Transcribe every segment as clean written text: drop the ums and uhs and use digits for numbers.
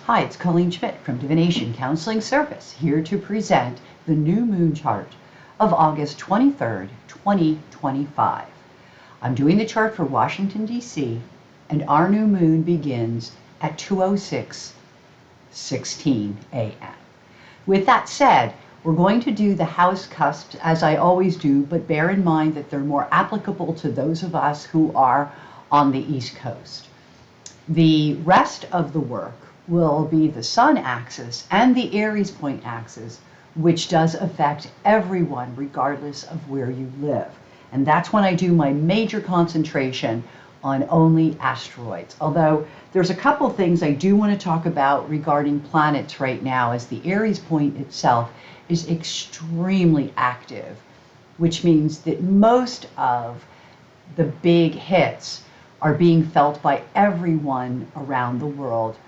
Hi, it's Colleen Schmidt from Divination Counseling Service, here to present the new moon chart of August 23rd, 2025. I'm doing the chart for Washington, D.C., and our new moon begins at 2:06:16 a.m. With that said, we're going to do the house cusps as I always do, but bear in mind that they're more applicable to those of us who are on the East Coast. The rest of the work will be the Sun axis and the Aries point axis, which does affect everyone regardless of where you live. And that's when I do my major concentration on only asteroids. Although there's a couple things I do want to talk about regarding planets right now, as the Aries point itself is extremely active, which means that most of the big hits are being felt by everyone around the world.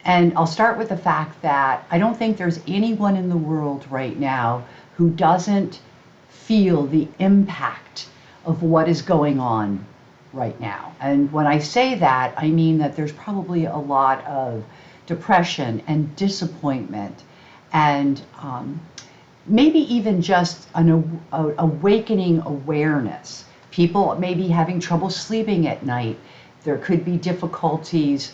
And I'll start with the fact that I don't think there's anyone in the world right now who doesn't feel the impact of what is going on right now. And when I say that, I mean that there's probably a lot of depression and disappointment and maybe even just an awakening awareness. People may be having trouble sleeping at night. There could be difficulties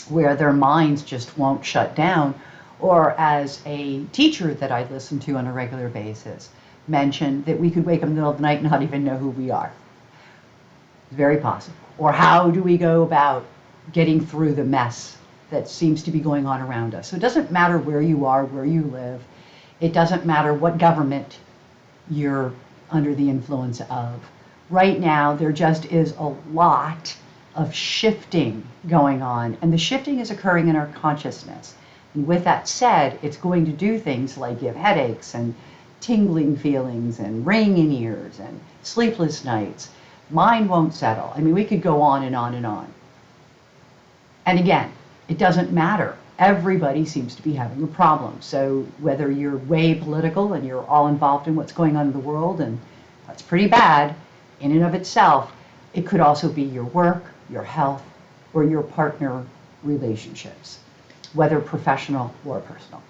where their minds just won't shut down, or as a teacher that I listen to on a regular basis mentioned, that we could wake up in the middle of the night and not even know who we are. It's very possible. Or how do we go about getting through the mess that seems to be going on around us? So it doesn't matter where you are, where you live. It doesn't matter what government you're under the influence of. Right now, there just is a lot of shifting going on, and the shifting is occurring in our consciousness. And with that said, it's going to do things like give headaches and tingling feelings and ringing in ears and sleepless nights. Mind won't settle. I mean, we could go on and on and on. And again, it doesn't matter. Everybody seems to be having a problem. So whether you're way political and you're all involved in what's going on in the world, and that's pretty bad in and of itself, it could also be your work, your health, or your partner relationships, whether professional or personal.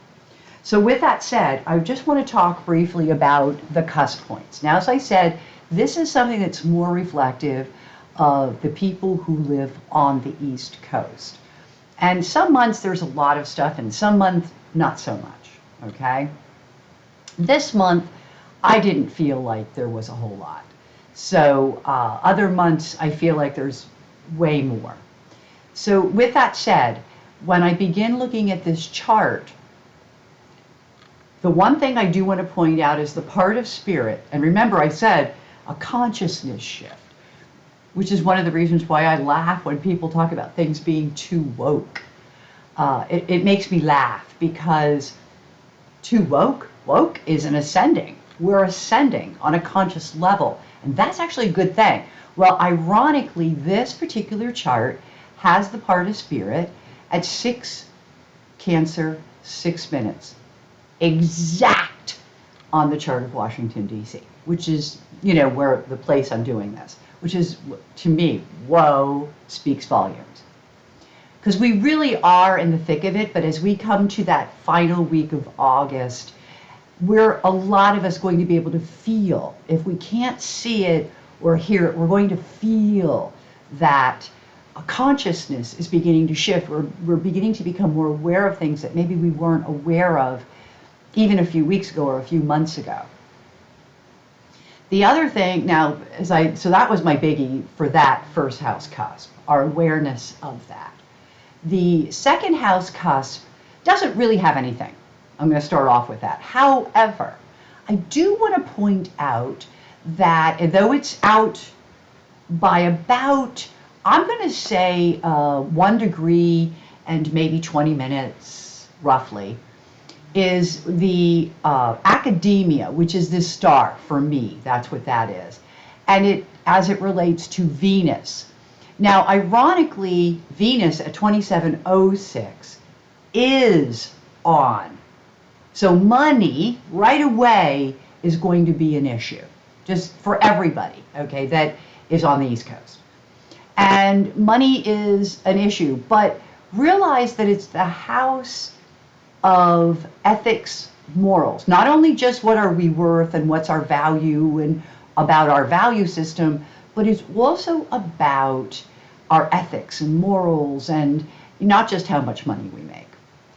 So with that said, I just want to talk briefly about the cusp points. Now, as I said, this is something that's more reflective of the people who live on the East Coast. And some months there's a lot of stuff, and some months not so much, okay? This month, I didn't feel like there was a whole lot. So other months, I feel like there's way more. So with that said, when I begin looking at this chart, the one thing I do want to point out is the part of spirit. And remember, I said a consciousness shift, which is one of the reasons why I laugh when people talk about things being too woke. It makes me laugh because too woke is an ascending. We're ascending on a conscious level, and that's actually a good thing. Well, ironically, this particular chart has the part of spirit at 6 Cancer, 6 minutes. Exact on the chart of Washington, D.C., which is, you know, where the place I'm doing this, which is, to me, whoa, speaks volumes. Because we really are in the thick of it, but as we come to that final week of August, a lot of us going to be able to feel, if we can't see it or hear it, we're going to feel that a consciousness is beginning to shift. We're beginning to become more aware of things that maybe we weren't aware of even a few weeks ago or a few months ago. The other thing, now, so that was my biggie for that first house cusp, our awareness of that. The second house cusp doesn't really have anything. I'm going to start off with that. However, I do want to point out that though it's out by about, I'm going to say 1 degree and maybe 20 minutes, roughly, is the academia, which is this star for me. That's what that is. And it, as it relates to Venus. Now, ironically, Venus at 27:06 is on. So money right away is going to be an issue, just for everybody, okay, that is on the East Coast. And money is an issue, but realize that it's the house of ethics, morals. Not only just what are we worth and what's our value and about our value system, but it's also about our ethics and morals and not just how much money we make.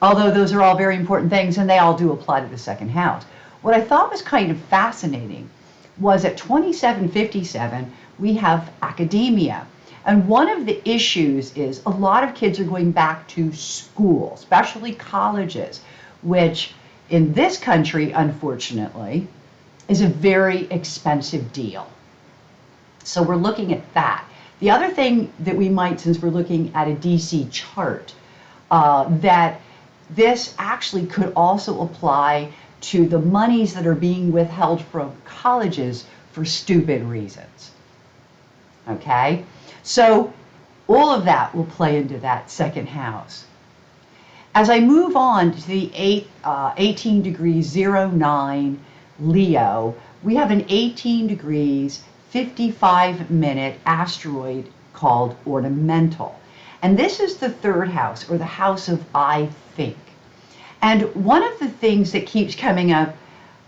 Although those are all very important things and they all do apply to the second house. What I thought was kind of fascinating was at 2757, we have academia. And one of the issues is a lot of kids are going back to school, especially colleges, which in this country, unfortunately, is a very expensive deal. So we're looking at that. The other thing that we might, since we're looking at a DC chart, that this actually could also apply to the monies that are being withheld from colleges for stupid reasons. Okay? So all of that will play into that second house. As I move on to the 18 degrees 09 Leo, we have an 18 degrees 55-minute asteroid called ornamental. And this is the third house, or the house of I think. And one of the things that keeps coming up,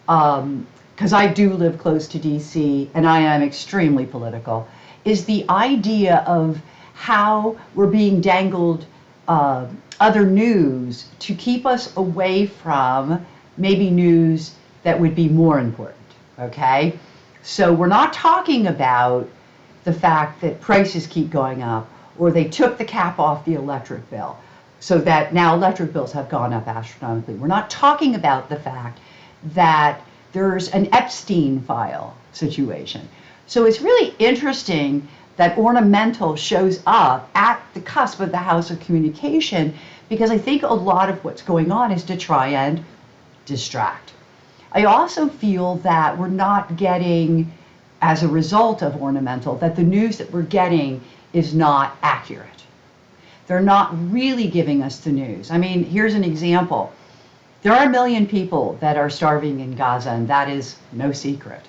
because I do live close to DC and I am extremely political, is the idea of how we're being dangled other news to keep us away from maybe news that would be more important, okay? So we're not talking about the fact that prices keep going up or they took the cap off the electric bill so that now electric bills have gone up astronomically. We're not talking about the fact that there's an Epstein file situation. So it's really interesting that ornamental shows up at the cusp of the house of communication, because I think a lot of what's going on is to try and distract. I also feel that we're not getting, as a result of ornamental, that the news that we're getting is not accurate. They're not really giving us the news. I mean, here's an example. There are 1 million people that are starving in Gaza, and that is no secret.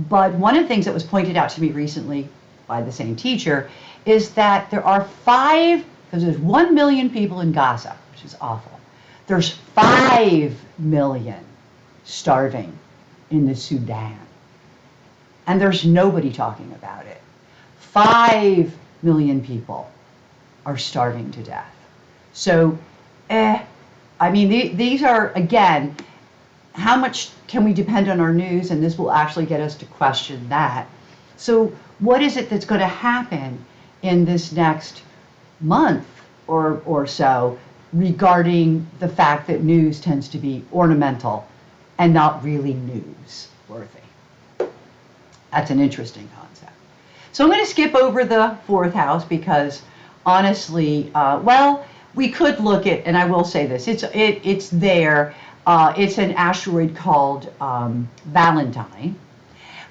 But one of the things that was pointed out to me recently by the same teacher is that there are because there's 1 million people in Gaza, which is awful. There's 5 million starving in the Sudan. And there's nobody talking about it. 5 million people are starving to death. So, I mean, these are, again, how much can we depend on our news? And this will actually get us to question that. So what is it that's going to happen in this next month or so regarding the fact that news tends to be ornamental and not really newsworthy? That's an interesting concept. So I'm going to skip over the fourth house because honestly, well, we could look at, and I will say this, it's there. It's an asteroid called Valentine.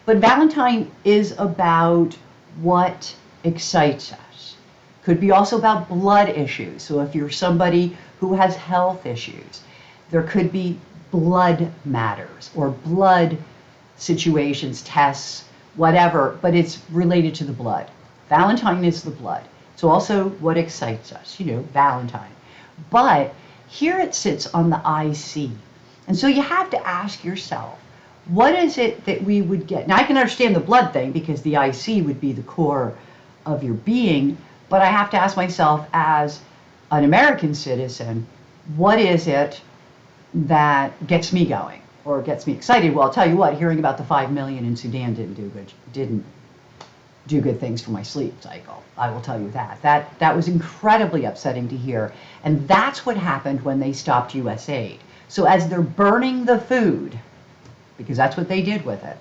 But Valentine is about what excites us. Could be also about blood issues. So if you're somebody who has health issues, there could be blood matters or blood situations, tests, whatever, but it's related to the blood. Valentine is the blood. It's also what excites us, Valentine. But here it sits on the IC. And so you have to ask yourself, what is it that we would get? Now, I can understand the blood thing because the IC would be the core of your being, but I have to ask myself as an American citizen, what is it that gets me going or gets me excited? Well, I'll tell you what, hearing about the 5 million in Sudan didn't do good things for my sleep cycle. I will tell you that. That was incredibly upsetting to hear. And that's what happened when they stopped US aid. So as they're burning the food, because that's what they did with it,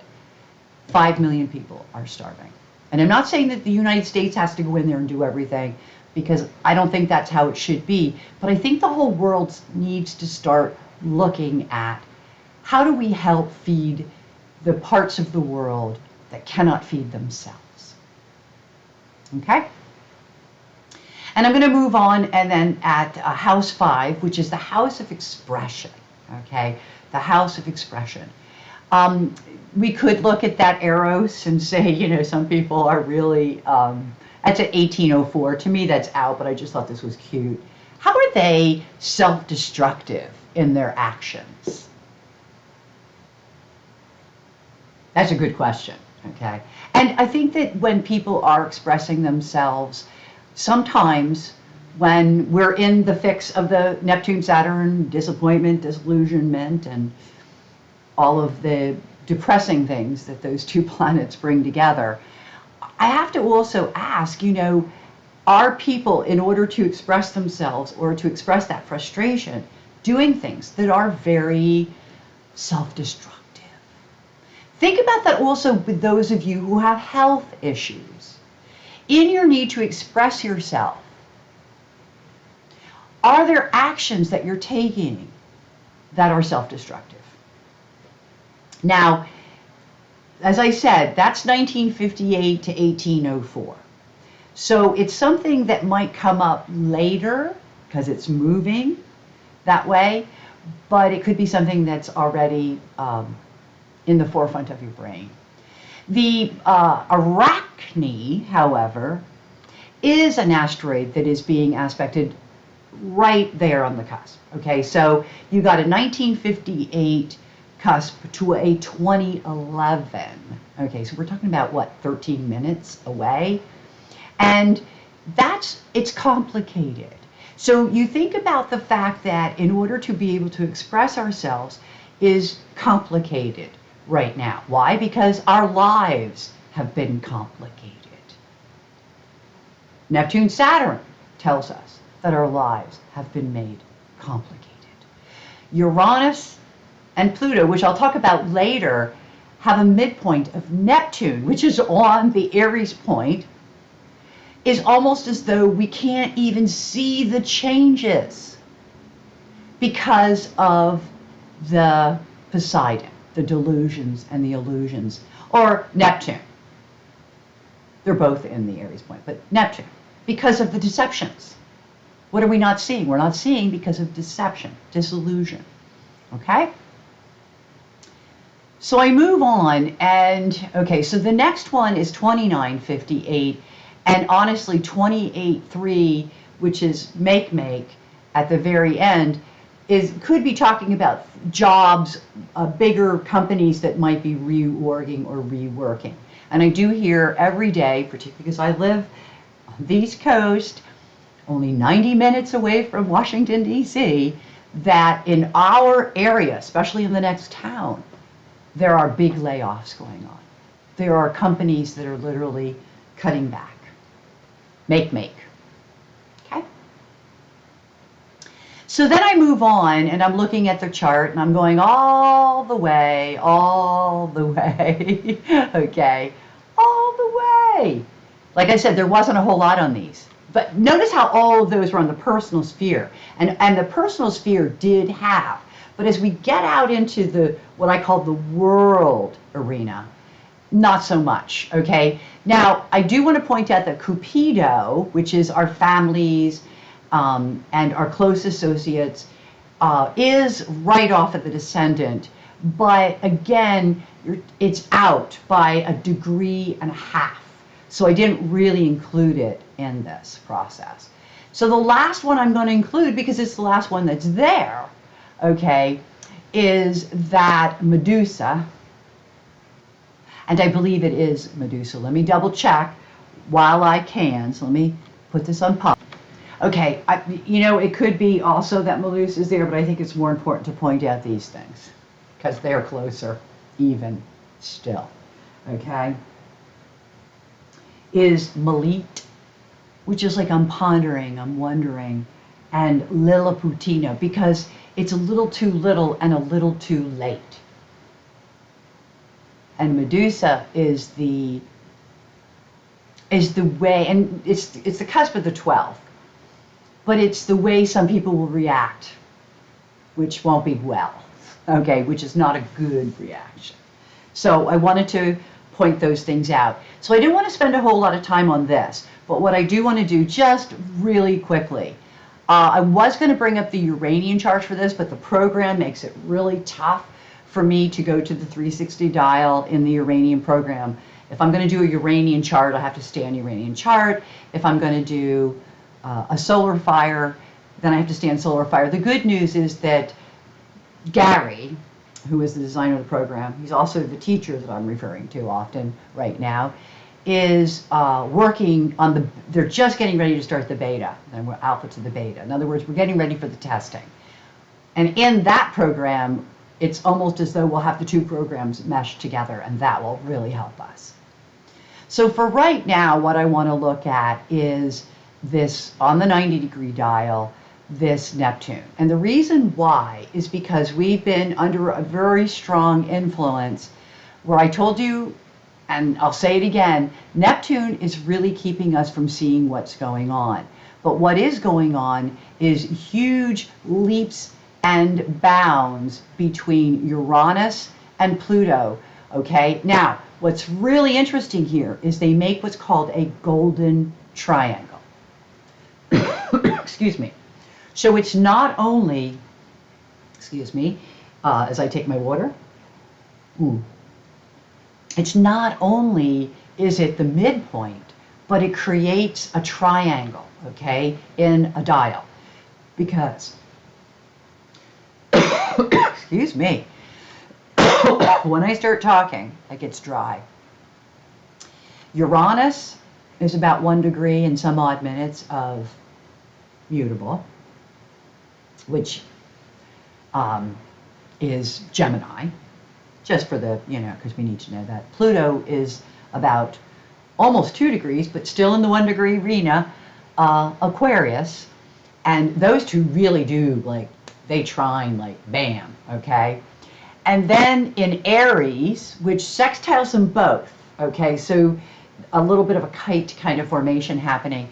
5 million people are starving. And I'm not saying that the United States has to go in there and do everything, because I don't think that's how it should be. But I think the whole world needs to start looking at how do we help feed the parts of the world that cannot feed themselves. Okay? And I'm going to move on, and then at house 5, which is the house of expression. Okay? The house of expression. We could look at that Eros and say, some people are really, that's at 1804. To me, that's out, but I just thought this was cute. how are they self-destructive in their actions? That's a good question, okay? And I think that when people are expressing themselves, sometimes when we're in the fix of the Neptune-Saturn disappointment, disillusionment, and all of the depressing things that those two planets bring together, I have to also ask, are people, in order to express themselves or to express that frustration, doing things that are very self-destructive? Think about that also with those of you who have health issues. In your need to express yourself, are there actions that you're taking that are self-destructive? Now, as I said, that's 1958 to 1804. So it's something that might come up later because it's moving that way, but it could be something that's already in the forefront of your brain. The Arachne, however, is an asteroid that is being aspected right there on the cusp. Okay, so you got a 1958 cusp to a 2011. Okay, so we're talking about what, 13 minutes away? And it's complicated. So you think about the fact that in order to be able to express ourselves is complicated right now. Why? Because our lives have been complicated. Neptune-Saturn tells us that our lives have been made complicated. Uranus and Pluto, which I'll talk about later, have a midpoint of Neptune, which is on the Aries point. Is almost as though we can't even see the changes because of the Poseidon, the delusions and the illusions, or Neptune. They're both in the Aries point, but Neptune, because of the deceptions. What are we not seeing? We're not seeing because of deception, disillusion, okay? So I move on, and okay, so the next one is 2958, and honestly 28.3, which is make at the very end, could be talking about jobs, bigger companies that might be reorging or reworking. And I do hear every day, particularly because I live on the East Coast, only 90 minutes away from Washington, D.C., that in our area, especially in the next town, there are big layoffs going on. There are companies that are literally cutting back. Make. Okay? So then I move on, and I'm looking at the chart, and I'm going all the way, okay, all the way. Like I said, there wasn't a whole lot on these. But notice how all of those were on the personal sphere. And the personal sphere did have. But as we get out into what I call the world arena, not so much, okay? Now, I do want to point out that Cupido, which is our families and our close associates, is right off at the descendant. But again, it's out by a degree and a half. So I didn't really include it in this process. So the last one I'm going to include, because it's the last one that's there, okay, is that Medusa. And I believe it is Medusa. Let me double check while I can. So let me put this on pause. Okay, it could be also that Medusa is there, but I think it's more important to point out these things because they're closer even still. Okay? Is Malit, which is like I'm pondering, I'm wondering, and Lilliputino, because it's a little too little and a little too late. And Medusa is the way, and it's the cusp of the 12th, but it's the way some people will react, which won't be well, okay, which is not a good reaction. So I wanted to point those things out. So I didn't want to spend a whole lot of time on this, but what I do want to do just really quickly, I was going to bring up the Uranian chart for this, but the program makes it really tough for me to go to the 360 dial in the Uranian program. If I'm going to do a Uranian chart, I have to stay on Uranian chart. If I'm going to do a solar fire, then I have to stand solar fire. The good news is that Gary, who is the designer of the program, he's also the teacher that I'm referring to often right now, is working on they're just getting ready to start the beta. Then we're alpha to the beta. In other words, we're getting ready for the testing. And in that program, it's almost as though we'll have the two programs meshed together, and that will really help us. So for right now, what I want to look at is this, on the 90-degree dial, this Neptune. And the reason why is because we've been under a very strong influence where I told you, and I'll say it again, Neptune is really keeping us from seeing what's going on. But what is going on is huge leaps and bounds between Uranus and Pluto. Okay, now what's really interesting here is they make what's called a golden triangle. Excuse me. So it's not only, as I take my water, it's not only is it the midpoint, but it creates a triangle, okay, in a dial. Because, excuse me, when I start talking, it gets dry. Uranus is about 1 degree and some odd minutes of mutable, which is Gemini, just for the, because we need to know that. Pluto is about almost 2 degrees, but still in the 1 degree arena, Aquarius, and those two really do, they trine like bam, okay? And then in Aries, which sextiles them both, okay, so a little bit of a kite kind of formation happening,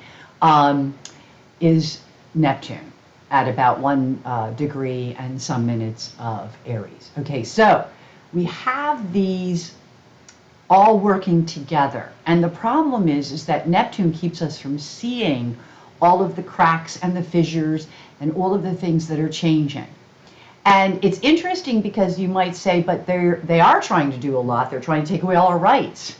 is Neptune at about 1 degree and some minutes of Aries. Okay, so we have these all working together. And the problem is that Neptune keeps us from seeing all of the cracks and the fissures and all of the things that are changing. And it's interesting because you might say, but they are trying to do a lot. They're trying to take away all our rights.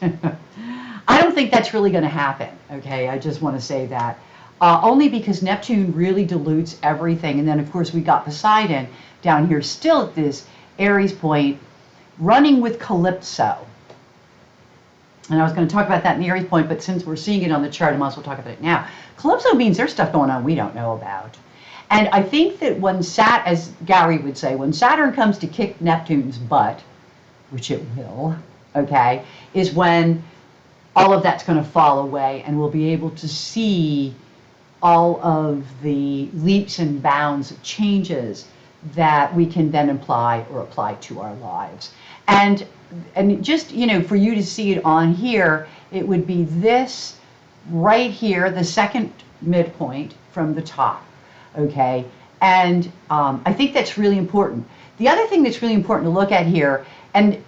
I don't think that's really going to happen, okay? I just want to say that. Only because Neptune really dilutes everything. And then, of course, we got Poseidon down here still at this Aries point, running with Calypso. And I was going to talk about that in the Aries point, but since we're seeing it on the chart, I might as well talk about it now. Calypso means there's stuff going on we don't know about. And I think that when as Gary would say, when Saturn comes to kick Neptune's butt, which it will, okay, is when all of that's going to fall away and we'll be able to see all of the leaps and bounds of changes that we can then apply to our lives. And just, for you to see it on here, it would be this right here, the second midpoint from the top, okay? And I think that's really important. The other thing that's really important to look at here, and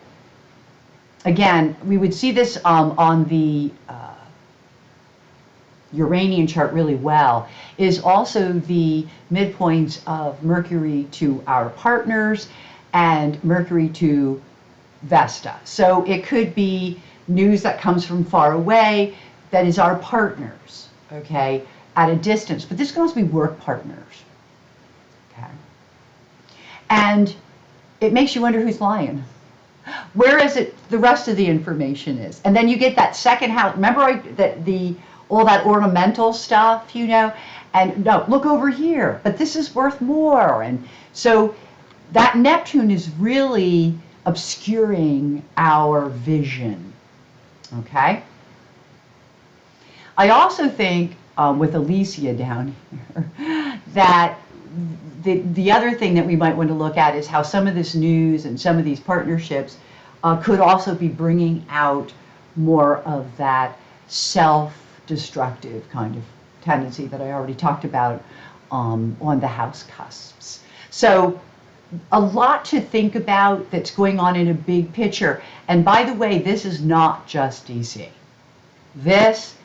again, we would see this on the Uranian chart really well, is also the midpoints of Mercury to our partners and Mercury to Vesta. So it could be news that comes from far away that is our partners, okay, at a distance. But this can also be work partners, okay? And it makes you wonder who's lying. Where is it the rest of the information is? And then you get that second house. Remember all that ornamental stuff, and no, look over here, but this is worth more. And so that Neptune is really obscuring our vision, okay? I also think, with Alicia down here, that the other thing that we might want to look at is how some of this news and some of these partnerships could also be bringing out more of that self-destructive kind of tendency that I already talked about on the house cusps. So a lot to think about that's going on in a big picture. And by the way, this is not just DC. This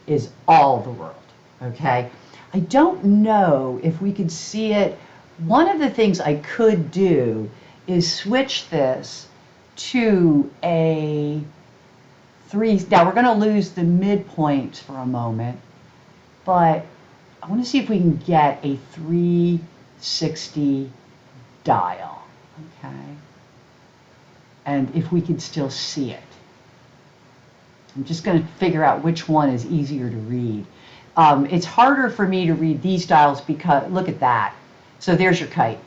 is all the world, okay? I don't know if we could see it. One of the things I could do is switch this to a 3. Now we're going to lose the midpoint for a moment, but I want to see if we can get a 360 dial, okay? And if we could still see it. I'm just going to figure out which one is easier to read. It's harder for me to read these dials because, look at that. So there's your kite,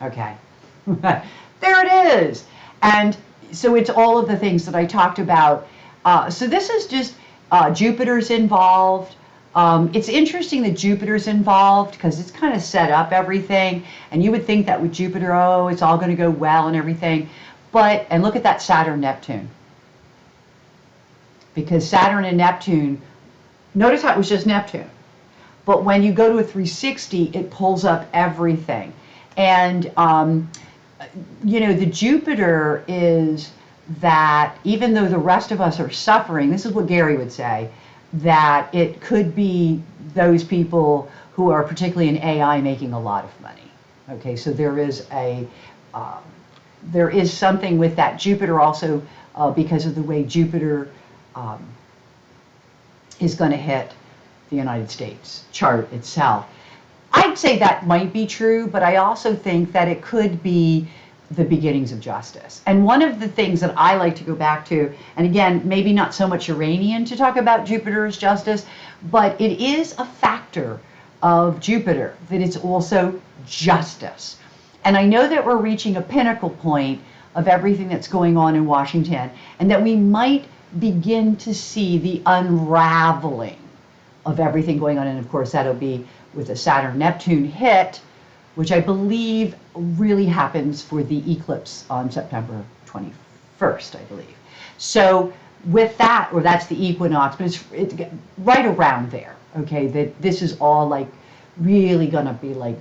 okay? There it is. And so it's all of the things that I talked about. So this is just Jupiter's involved. It's interesting that Jupiter's involved because it's kind of set up everything. And you would think that with Jupiter, oh, it's all going to go well and everything. But, and look at that Saturn-Neptune. Because Saturn and Neptune, notice how it was just Neptune. But when you go to a 360, it pulls up everything. And, you know, the Jupiter is that even though the rest of us are suffering, this is what Gary would say, that it could be those people who are particularly in AI making a lot of money. Okay, so there is something with that. Jupiter also, because of the way Jupiter is going to hit the United States chart itself. I'd say that might be true, but I also think that it could be the beginnings of justice. And one of the things that I like to go back to, and again, maybe not so much Uranian to talk about Jupiter's justice, but it is a factor of Jupiter that it's also justice. And I know that we're reaching a pinnacle point of everything that's going on in Washington, and that we might begin to see the unraveling of everything going on. And of course, that'll be with the Saturn-Neptune hit, which I believe really happens for the eclipse on September 21st, I believe. So with that, or that's the equinox, but it's right around there, okay, that this is all like really gonna be like,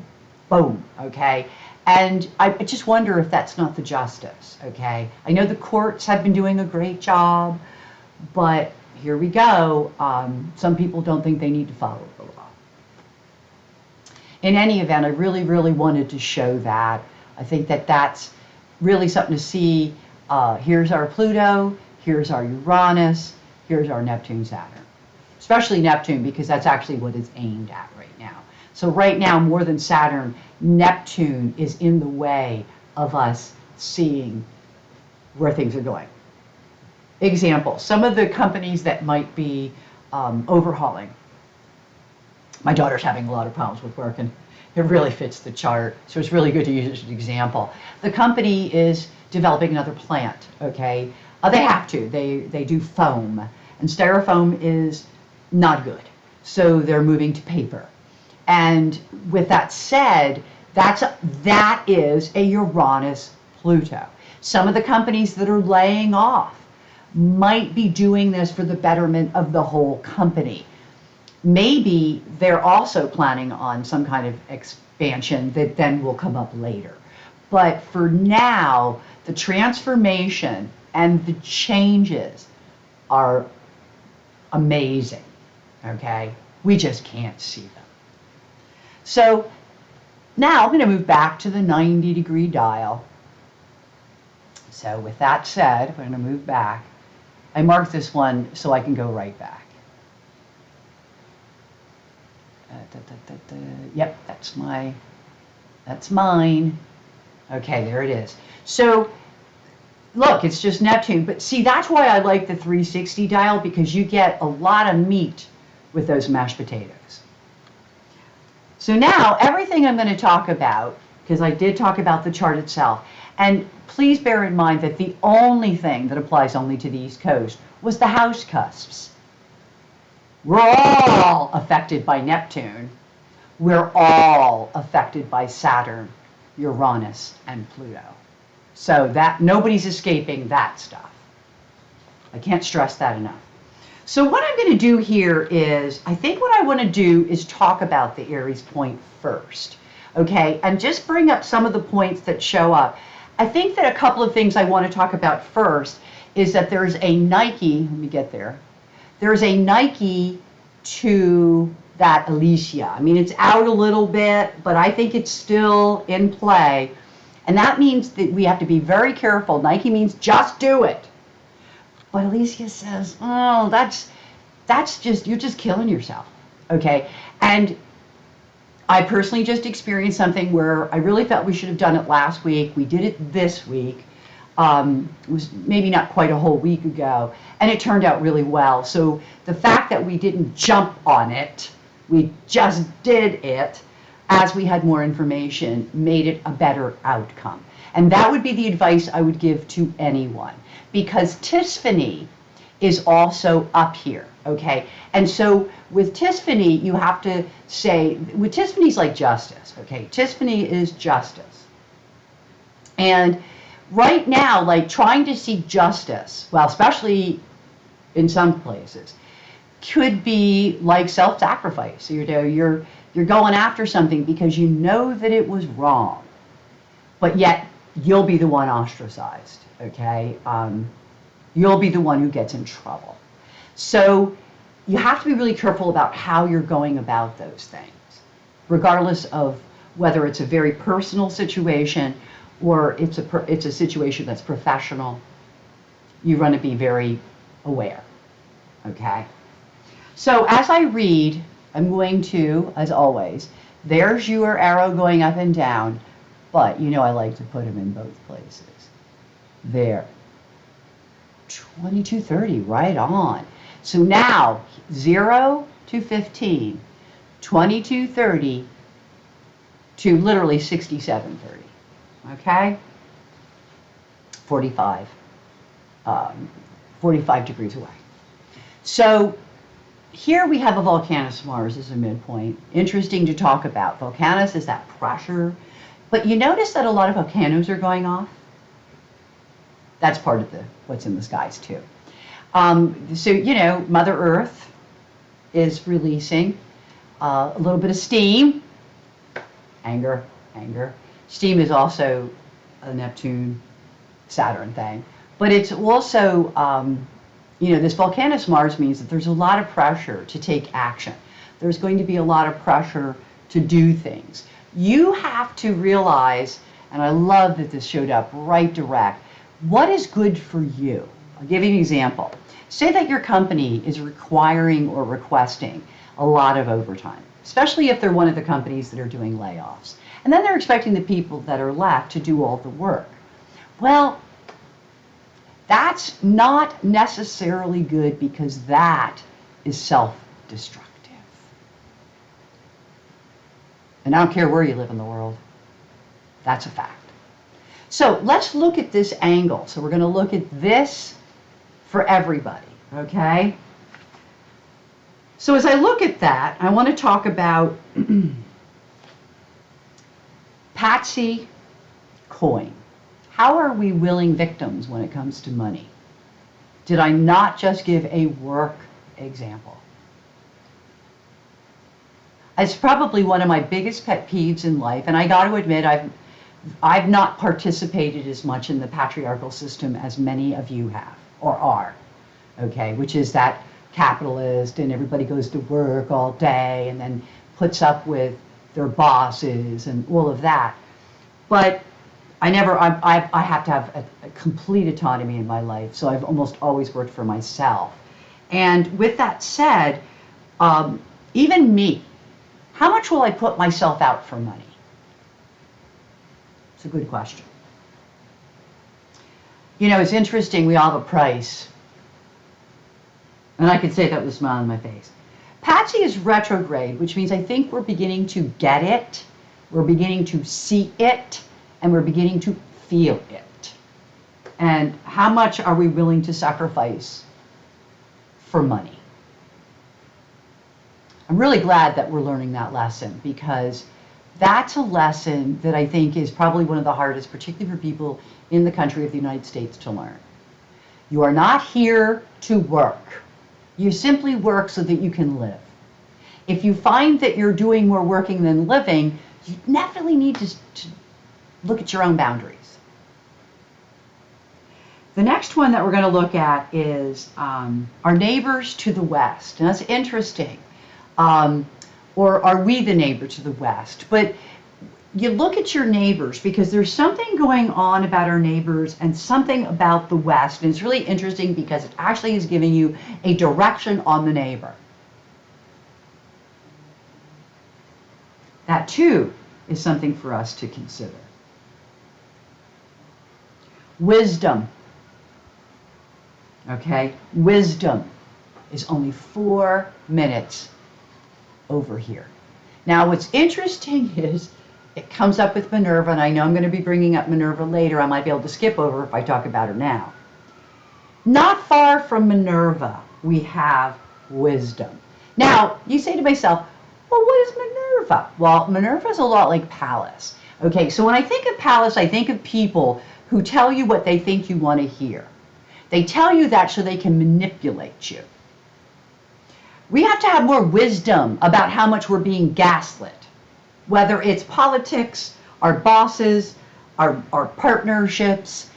boom, okay? And I just wonder if that's not the justice, okay? I know the courts have been doing a great job, but here we go. Some people don't think they need to follow the law. In any event, I really, really wanted to show that. I think that that's really something to see. Here's our Pluto, here's our Uranus, here's our Neptune, Saturn. Especially Neptune, because that's actually what it's aimed at right now. So right now, more than Saturn, Neptune is in the way of us seeing where things are going. Example, some of the companies that might be overhauling. My daughter's having a lot of problems with work, and it really fits the chart, so it's really good to use it as an example. The company is developing another plant, okay? They have to. They do foam, and styrofoam is not good, so they're moving to paper. And with that said, that is a Uranus-Pluto. Some of the companies that are laying off might be doing this for the betterment of the whole company. Maybe they're also planning on some kind of expansion that then will come up later. But for now, the transformation and the changes are amazing, okay? We just can't see them. So now I'm going to move back to the 90-degree dial. So with that said, I'm going to move back. I marked this one so I can go right back. Yep, that's mine. Okay, there it is. So look, it's just Neptune. But see, that's why I like the 360 dial, because you get a lot of meat with those mashed potatoes. So now everything I'm going to talk about, because I did talk about the chart itself, and please bear in mind that the only thing that applies only to the East Coast was the house cusps. We're all affected by Neptune. We're all affected by Saturn, Uranus, and Pluto. So that nobody's escaping that stuff. I can't stress that enough. So what I'm going to do here is, I think what I want to do is talk about the Aries point first, okay? And just bring up some of the points that show up. I think that a couple of things I want to talk about first is that there's a Nike, let me get there. There's a Nike to that Alicia. I mean, it's out a little bit, but I think it's still in play. And that means that we have to be very careful. Nike means just do it. But Alicia says, oh, that's just, you're just killing yourself, okay? And I personally just experienced something where I really felt we should have done it last week. We did it this week. It was maybe not quite a whole week ago, and it turned out really well. So the fact that we didn't jump on it, we just did it as we had more information, made it a better outcome. And that would be the advice I would give to anyone, because Tiffany is also up here, okay? And so with Tiffany, you have to say, with Tiffany's like justice, okay? Tiffany is justice. And right now, like trying to seek justice, well, especially in some places, could be like self-sacrifice. You're going after something because you know that it was wrong, but yet you'll be the one ostracized, okay? You'll be the one who gets in trouble. So you have to be really careful about how you're going about those things, regardless of whether it's a very personal situation or it's a situation that's professional. You want to be very aware, okay? So as I read, I'm going to, as always, there's your arrow going up and down, but you know I like to put them in both places. There. 2230, right on. So now, 0 to 15, 2230 to literally 6730, okay? 45 degrees away. So here we have a Volcanus Mars as a midpoint. Interesting to talk about. Volcanus is that pressure. But you notice that a lot of volcanoes are going off? That's part of what's in the skies too. So, you know, Mother Earth is releasing a little bit of steam. Anger. Steam is also a Neptune, Saturn thing. But it's also, you know, this Volcanus Mars means that there's a lot of pressure to take action. There's going to be a lot of pressure to do things. You have to realize, and I love that this showed up right direct, what is good for you? I'll give you an example. Say that your company is requiring or requesting a lot of overtime, especially if they're one of the companies that are doing layoffs. And then they're expecting the people that are left to do all the work. Well, that's not necessarily good because that is self-destructive. And I don't care where you live in the world. That's a fact. So let's look at this angle. So we're going to look at this for everybody, okay? So as I look at that, I want to talk about Patsy Coin. How are we willing victims when it comes to money? Did I not just give a work example? It's probably one of my biggest pet peeves in life, and I got to admit I've not participated as much in the patriarchal system as many of you have or are, okay, which is that capitalist and everybody goes to work all day and then puts up with their bosses and all of that. But I have to have a complete autonomy in my life, so I've almost always worked for myself. And with that said, even me, how much will I put myself out for money? It's a good question. You know, it's interesting, we all have a price. And I could say that with a smile on my face. Patsy is retrograde, which means I think we're beginning to get it, we're beginning to see it, and we're beginning to feel it. And how much are we willing to sacrifice for money? I'm really glad that we're learning that lesson, because that's a lesson that I think is probably one of the hardest, particularly for people in the country of the United States, to learn. You are not here to work. You simply work so that you can live. If you find that you're doing more working than living, you definitely need to look at your own boundaries. The next one that we're going to look at is our neighbors to the west. And that's interesting. Or are we the neighbor to the west? But you look at your neighbors, because there's something going on about our neighbors and something about the west. And it's really interesting because it actually is giving you a direction on the neighbor. That too is something for us to consider. Wisdom. Okay, wisdom is only 4 minutes over here. Now what's interesting is it comes up with Minerva, and I know I'm going to be bringing up Minerva later. I might be able to skip over if I talk about her now. Not far from Minerva, we have wisdom. Now, you say to myself, well, what is Minerva? Well, Minerva is a lot like Pallas. Okay, so when I think of Pallas, I think of people who tell you what they think you want to hear. They tell you that so they can manipulate you. We have to have more wisdom about how much we're being gaslit. Whether it's politics, our bosses, our partnerships,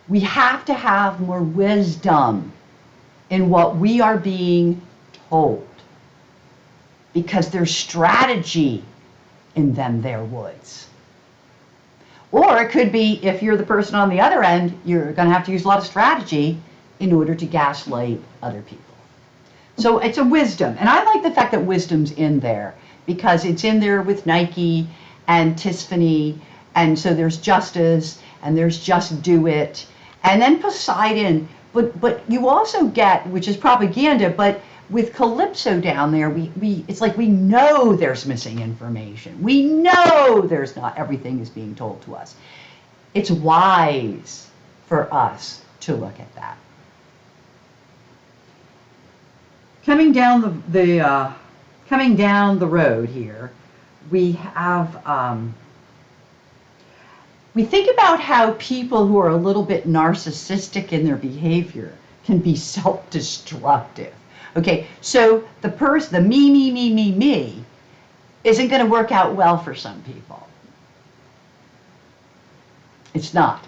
we have to have more wisdom in what we are being told. Because there's strategy in them there woods. Or it could be, if you're the person on the other end, you're going to have to use a lot of strategy in order to gaslight other people. So it's a wisdom. And I like the fact that wisdom's in there, because it's in there with Nike and Tiffany, and so there's Justice, and there's Just Do It, and then Poseidon. But you also get, which is propaganda, but with Calypso down there, it's like we know there's missing information. We know there's not everything is being told to us. It's wise for us to look at that. Coming down the road here, we have we think about how people who are a little bit narcissistic in their behavior can be self-destructive. Okay, so the me isn't going to work out well for some people. It's not.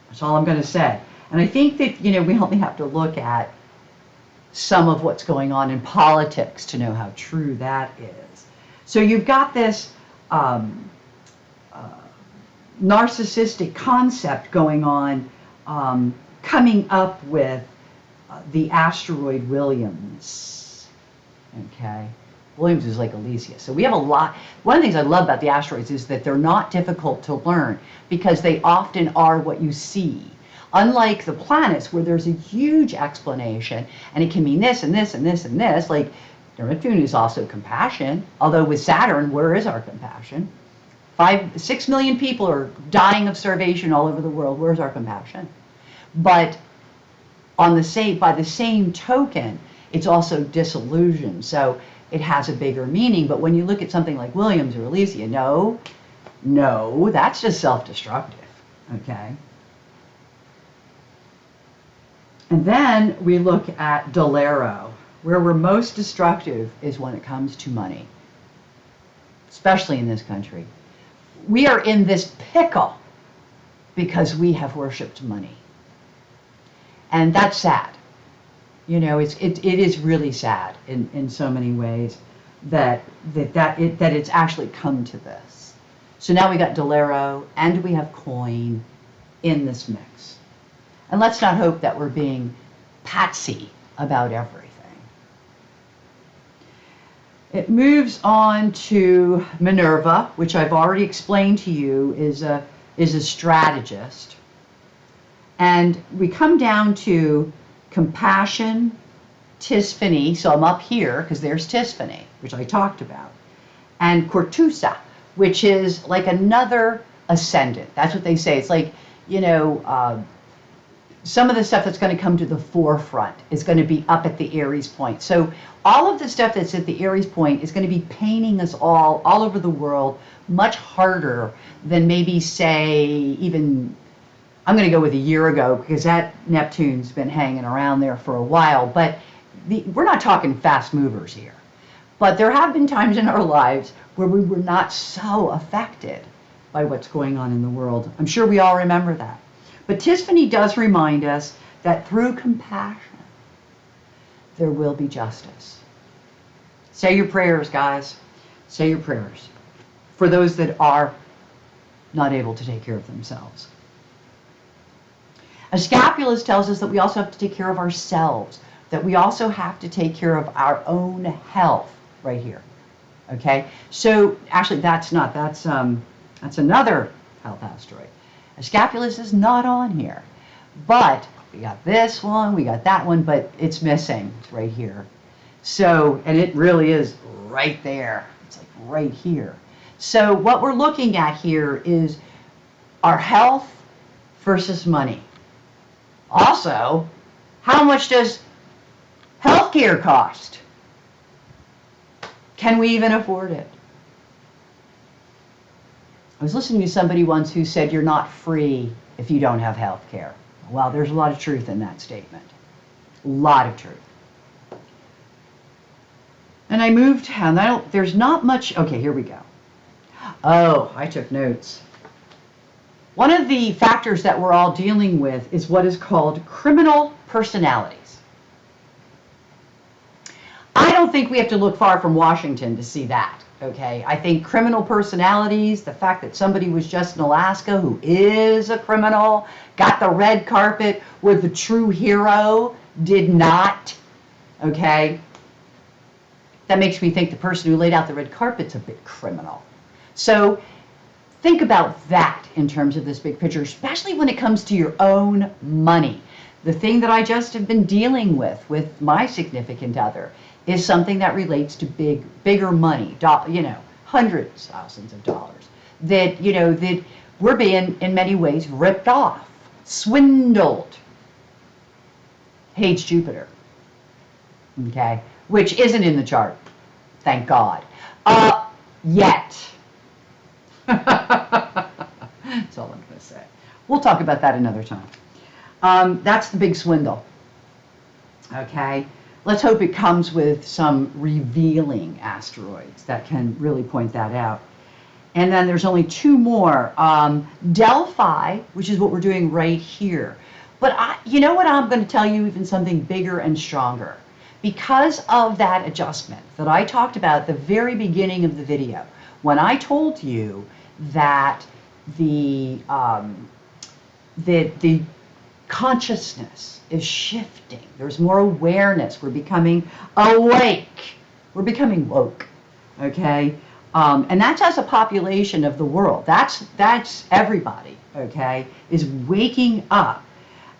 That's all I'm going to say. And I think that, we only have to look at some of what's going on in politics to know how true that is. So you've got this narcissistic concept going on, coming up with the asteroid Williams. Okay, Williams is like Elysia. So we have a lot. One of the things I love about the asteroids is that they're not difficult to learn, because they often are what you see. Unlike the planets, where there's a huge explanation, and it can mean this and this and this and this. Like Neptune is also compassion, although with Saturn, where is our compassion? 6 million people are dying of starvation all over the world. Where's our compassion? But by the same token, it's also disillusion. So it has a bigger meaning. But when you look at something like Williams or Elysia, no, that's just self-destructive. Okay. And then we look at Dolero. Where we're most destructive is when it comes to money, especially in this country. We are in this pickle because we have worshipped money. And that's sad. It is really sad in so many ways that it's actually come to this. So now we got Dolero and we have coin in this mix. And let's not hope that we're being patsy about everything. It moves on to Minerva, which I've already explained to you is a strategist. And we come down to compassion, Tiffany, so I'm up here because there's Tiffany, which I talked about, and Quartusa, which is like another ascendant. That's what they say. It's like, some of the stuff that's going to come to the forefront is going to be up at the Aries point. So all of the stuff that's at the Aries point is going to be paining us all over the world much harder than maybe, say, even, I'm going to go with a year ago, because that Neptune's been hanging around there for a while. But we're not talking fast movers here. But there have been times in our lives where we were not so affected by what's going on in the world. I'm sure we all remember that. But Tiffany does remind us that through compassion, there will be justice. Say your prayers, guys. Say your prayers for those that are not able to take care of themselves. Asclepius tells us that we also have to take care of ourselves, that we also have to take care of our own health right here. Okay, so actually that's not, that's another health asteroid. Ascapulus is not on here, but we got this one, we got that one, but it's missing. It's right here. So, and it really is right there. It's like right here. So what we're looking at here is our health versus money. Also, how much does healthcare cost? Can we even afford it? I was listening to somebody once who said you're not free if you don't have health care. Well, there's a lot of truth in that statement. A lot of truth. And I moved, and there's not much, okay, here we go. Oh, I took notes. One of the factors that we're all dealing with is what is called criminal personalities. I don't think we have to look far from Washington to see that. Okay, I think criminal personalities, the fact that somebody was just in Alaska who is a criminal, got the red carpet where the true hero did not, okay, that makes me think the person who laid out the red carpet's a bit criminal. So think about that in terms of this big picture, especially when it comes to your own money. The thing that I just have been dealing with my significant other is something that relates to bigger money, hundreds, thousands of dollars, that, that we're being, in many ways, ripped off, swindled. Hates Jupiter, okay, which isn't in the chart, thank God, yet. That's all I'm going to say. We'll talk about that another time. That's the big swindle, okay. Let's hope it comes with some revealing asteroids that can really point that out. And then there's only two more. Delphi, which is what we're doing right here. But you know what, I'm going to tell you even something bigger and stronger. Because of that adjustment that I talked about at the very beginning of the video, when I told you that the consciousness is shifting. There's more awareness. We're becoming awake. We're becoming woke. Okay? And that's as a population of the world. That's everybody, okay, is waking up.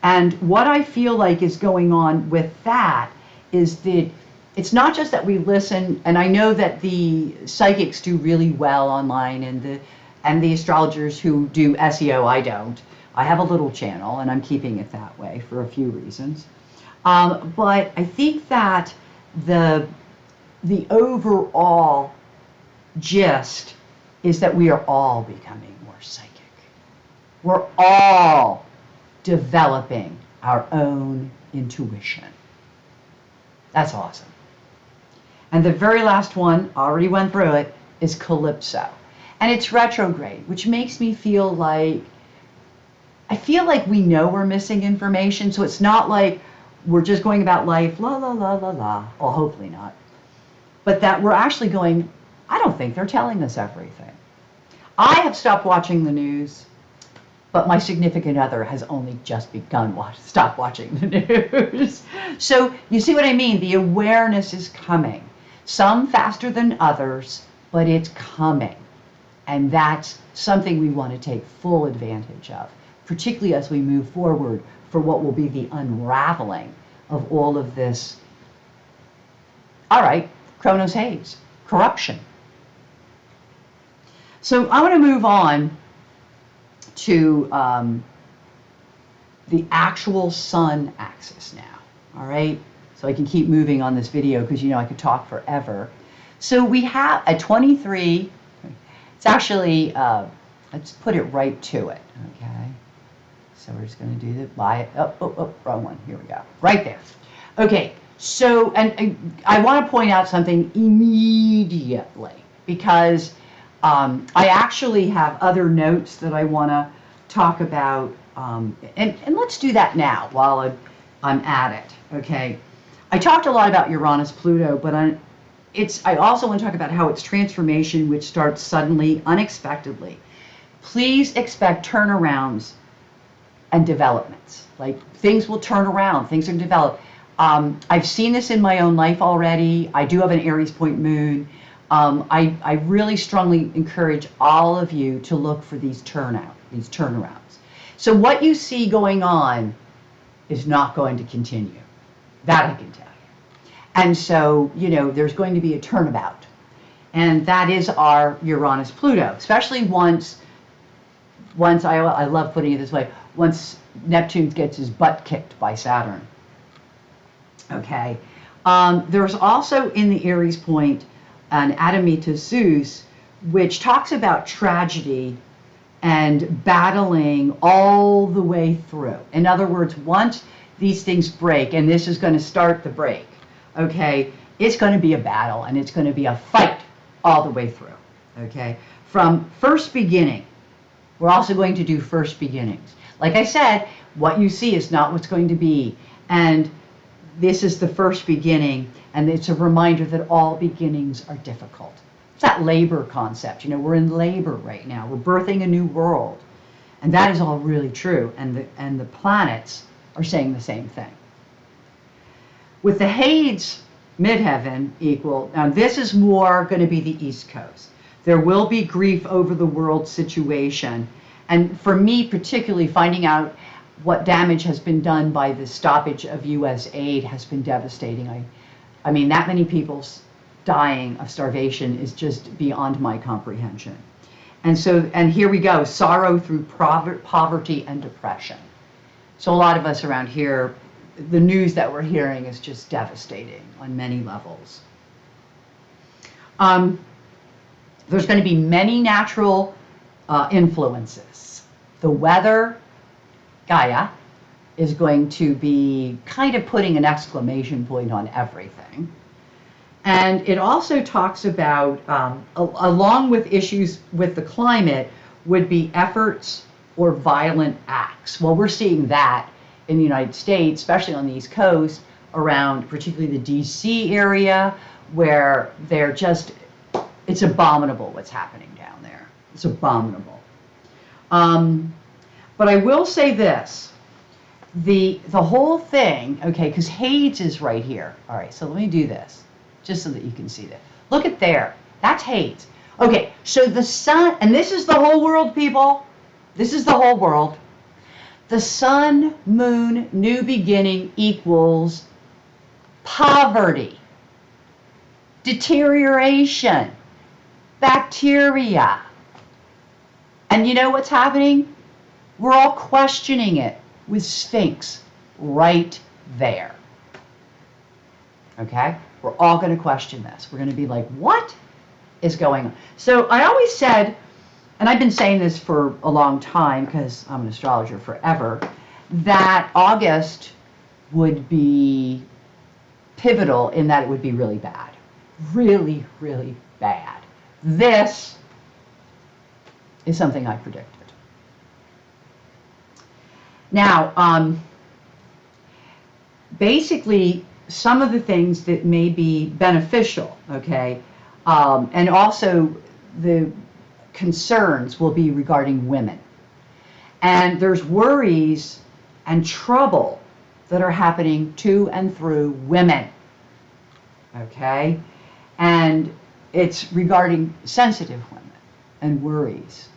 And what I feel like is going on with that is that it's not just that we listen, and I know that the psychics do really well online, and the astrologers who do SEO, I don't. I have a little channel, and I'm keeping it that way for a few reasons. But I think that the overall gist is that we are all becoming more psychic. We're all developing our own intuition. That's awesome. And the very last one, already went through it, is Calypso. And it's retrograde, which makes me feel like, I feel like we know we're missing information, so it's not like we're just going about life, la, la, la, la, la. Well, hopefully not. But that we're actually going, I don't think they're telling us everything. I have stopped watching the news, but my significant other has only just begun stop watching the news. So you see what I mean? The awareness is coming. Some faster than others, but it's coming. And that's something we want to take full advantage of, particularly as we move forward for what will be the unraveling of all of this. All right, Chronos Haze, corruption. So I want to move on to the actual sun axis now, all right? So I can keep moving on this video because, I could talk forever. So we have at 23, it's actually, let's put it right to it, okay? So we're just going to do the, wrong one, here we go, right there. Okay, so, and I want to point out something immediately because I actually have other notes that I want to talk about, and let's do that now while I'm at it, okay? I talked a lot about Uranus, Pluto, but I also want to talk about how it's transformation, which starts suddenly, unexpectedly. Please expect turnarounds and developments. Like, things will turn around, things are developed. I've seen this in my own life already. I do have an Aries point moon. I really strongly encourage all of you to look for these turnarounds. So what you see going on is not going to continue. That I can tell you. And so, there's going to be a turnabout. And that is our Uranus-Pluto, especially once I love putting it this way, once Neptune gets his butt kicked by Saturn. Okay. There's also in the Aries point an Adamita Zeus, which talks about tragedy and battling all the way through. In other words, once these things break, and this is going to start the break, okay, it's going to be a battle and it's going to be a fight all the way through, okay? From first beginning, we're also going to do first beginnings. Like I said, what you see is not what's going to be. And this is the first beginning, and it's a reminder that all beginnings are difficult. It's that labor concept. We're in labor right now. We're birthing a new world. And that is all really true. And the planets are saying the same thing. With the Hades midheaven equal, now this is more going to be the East Coast. There will be grief over the world situation. And for me, particularly, finding out what damage has been done by the stoppage of U.S. aid has been devastating. I mean, that many people dying of starvation is just beyond my comprehension. And here we go, sorrow through poverty and depression. So a lot of us around here, the news that we're hearing is just devastating on many levels. There's going to be many natural influences. The weather, Gaia, is going to be kind of putting an exclamation point on everything. And it also talks about, along with issues with the climate, would be efforts or violent acts. Well, we're seeing that in the United States, especially on the East Coast, around particularly the DC area, where it's abominable what's happening down there. It's abominable. But I will say this, the whole thing, okay, because Hades is right here. All right, so let me do this, just so that you can see that. Look at there, that's Hades. Okay, so the sun, and this is the whole world, people. This is the whole world. The sun, moon, new beginning equals poverty, deterioration, bacteria. And you know what's happening? We're all questioning it with Sphinx right there. Okay? We're all going to question this. We're going to be like, what is going on? So I always said, and I've been saying this for a long time because I'm an astrologer forever, that August would be pivotal in that it would be really bad. Really, really bad. This is something I predicted. Now, basically, some of the things that may be beneficial, okay, and also the concerns will be regarding women. And there's worries and trouble that are happening to and through women, okay? And it's regarding sensitive women and worries.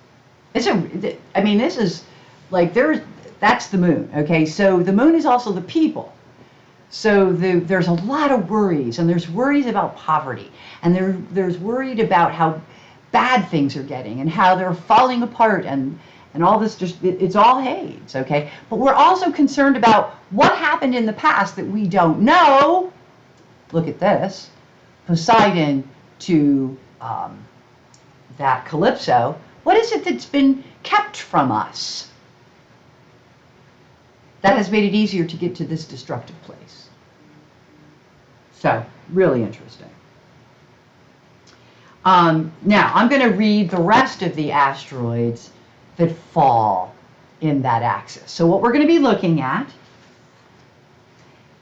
This is like, that's the moon, okay? So the moon is also the people. So there's a lot of worries, and there's worries about poverty, and there's worried about how bad things are getting and how they're falling apart, and all this, it's all Hades, okay? But we're also concerned about what happened in the past that we don't know. Look at this. Poseidon to that Calypso. What is it that's been kept from us that has made it easier to get to this destructive place? So, really interesting. Now, I'm going to read the rest of the asteroids that fall in that axis. So what we're going to be looking at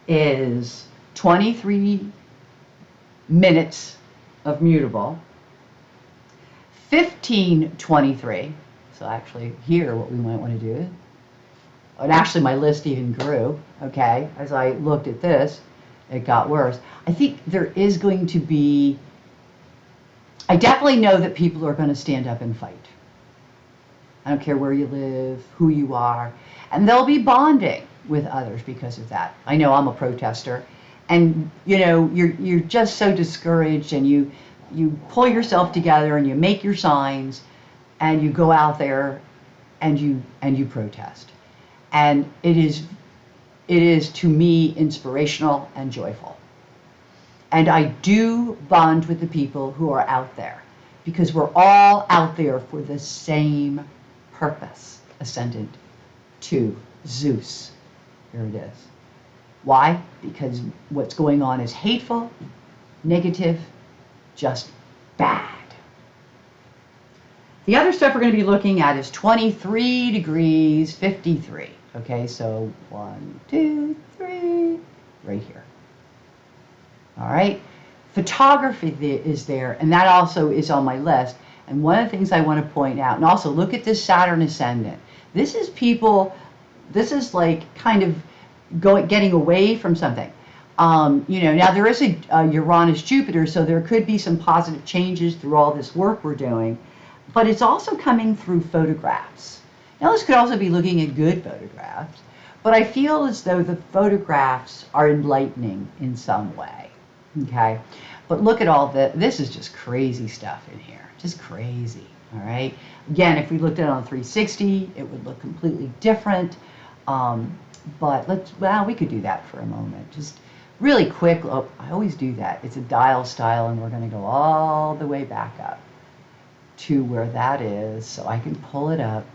is 23 minutes of mutable, 1523. So actually here what we might want to do, and actually my list even grew, okay, as I looked at this, it got worse. I think there is going to be I definitely know that people are going to stand up and fight. I don't care where you live, who you are, and they'll be bonding with others because of that. I know I'm a protester, and you're just so discouraged, and you pull yourself together and you make your signs, and you go out there and you protest, and it is to me inspirational and joyful. And I do bond with the people who are out there because we're all out there for the same purpose, ascendant to Zeus. Here it is. Why? Because what's going on is hateful, negative, just bad. The other stuff we're going to be looking at is 23 degrees 53. Okay, so 1, 2, 3, right here. All right, photography is there, and that also is on my list. And one of the things I want to point out, and also look at this Saturn ascendant. This is people, this is like kind of getting away from something. Now there is a Uranus-Jupiter, so there could be some positive changes through all this work we're doing, but it's also coming through photographs. Now this could also be looking at good photographs, but I feel as though the photographs are enlightening in some way. Okay, but look at all this is just crazy stuff in here, just crazy. All right, again, if we looked at it on 360, it would look completely different. But we could do that for a moment, just really quick. Oh, I always do that. It's a dial style, and we're going to go all the way back up to where that is, so I can pull it up.